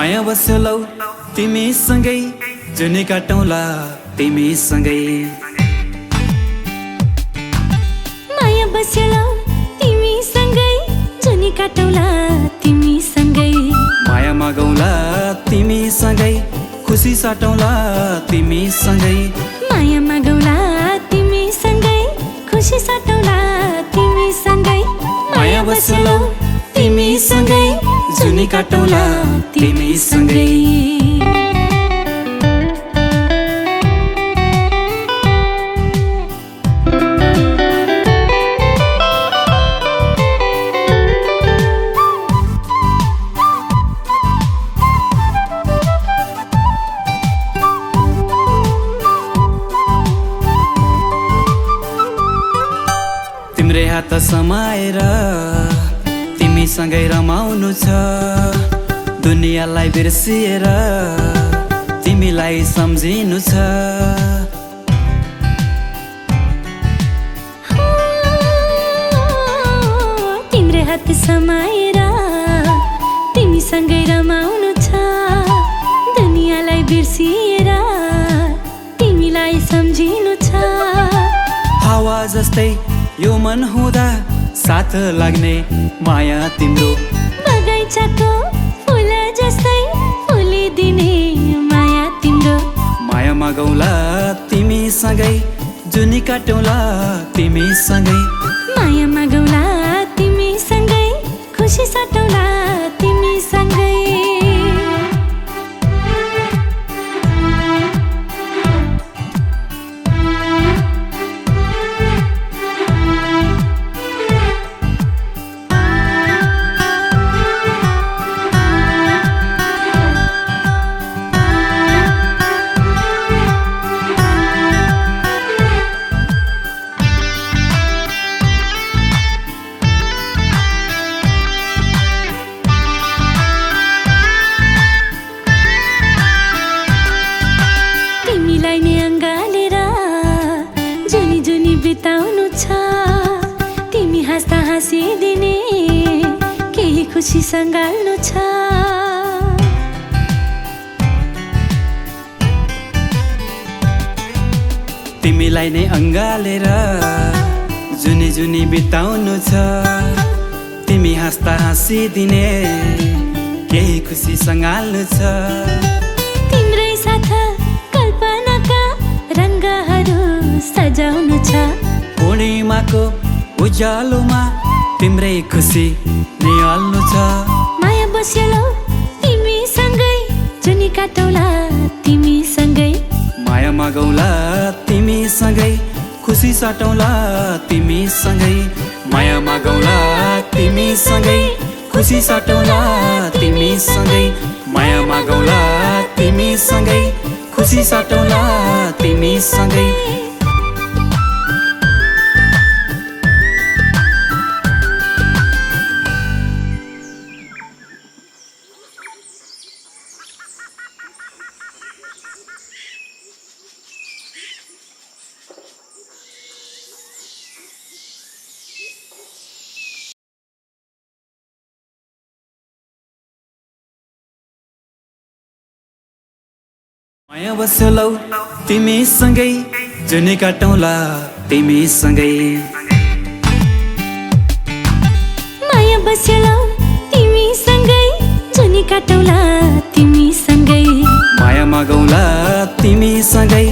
माया बस्यौलौ तिमीसँगै जुनी काटौँला तिमीसँगै माया बस्यौलौ तिमीसँगै जुनी काटौँला तिमीसँगै माया मागौँला तिमीसँगै खुसी साटौँला तिमीसँगै माया मागौँला तिमीसँगै खुसी साटौँला तिमीसँगै माया बस्यौलौ तिमीसँगै जुनी काटौँला तिमीसँगै तिम्रै हात समाएर तिमीसँगै रमाउनु छ दुनियाँलाई बिर्सिएर तिमीलाई सम्झिनु छ तिम्रै हात समाएर तिमीसँगै रमाउनु छ दुनियाँलाई बिर्सिएर तिमीलाई सम्झिनु छ हावा जस्तै यो मन हुँदा साथ लाग्ने माया तिम्रो बगैँचाको फुल जस्तै फुलिदिने माया तिम्रो माया मागौँला तिमीसँगै जुनी काटौँला तिमीसँगै माया मागौँला तिमीसँगै खुसी साटौँला तिमीसँगै तिमीलाई नै अँगालेर जुनी जुनी बिताउनु छ तिमी हाँस्दा हाँसिदिने केही खुसी सँगाल्नु छ तिमीलाई नै अँगालेर जुनी जुनी बिताउनु छ तिमी हाँस्दा हाँसिदिने केही खुसी सँगाल्नु छ तिम्रै साथ कल्पनाका रङ्गहरू सजाउनु छ पूर्णिमाको उज्यालोमा तिम्रै खुसी निहाल्नु छ माया बस्यौलौ तिमीसँगै जुनी काटौँला तिमीसँगै माया मागौँला तिमीसँगै खुसी साटौँला तिमीसँगै माया मागौँला तिमीसँगै खुसी साटौँला तिमीसँगै माया मागौँला तिमीसँगै खुसी साटौँला तिमीसँगै माया बस्यौलौ तिमीसँगै जुनी काटौँला तिमीसँगै माया बस्यौलौ तिमीसँगै जुनी काटौँला तिमीसँगै माया मागौँला तिमीसँगै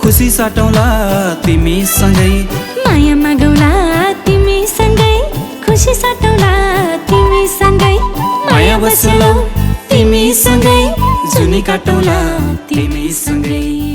खुसी साटौँला तिमीसँगै माया मागौँला तिमीसँगै खुसी साटौँला तिमीसँगै माया बस्यौलौ तिमीसँगै जुनी काटौँला तिमीसँगै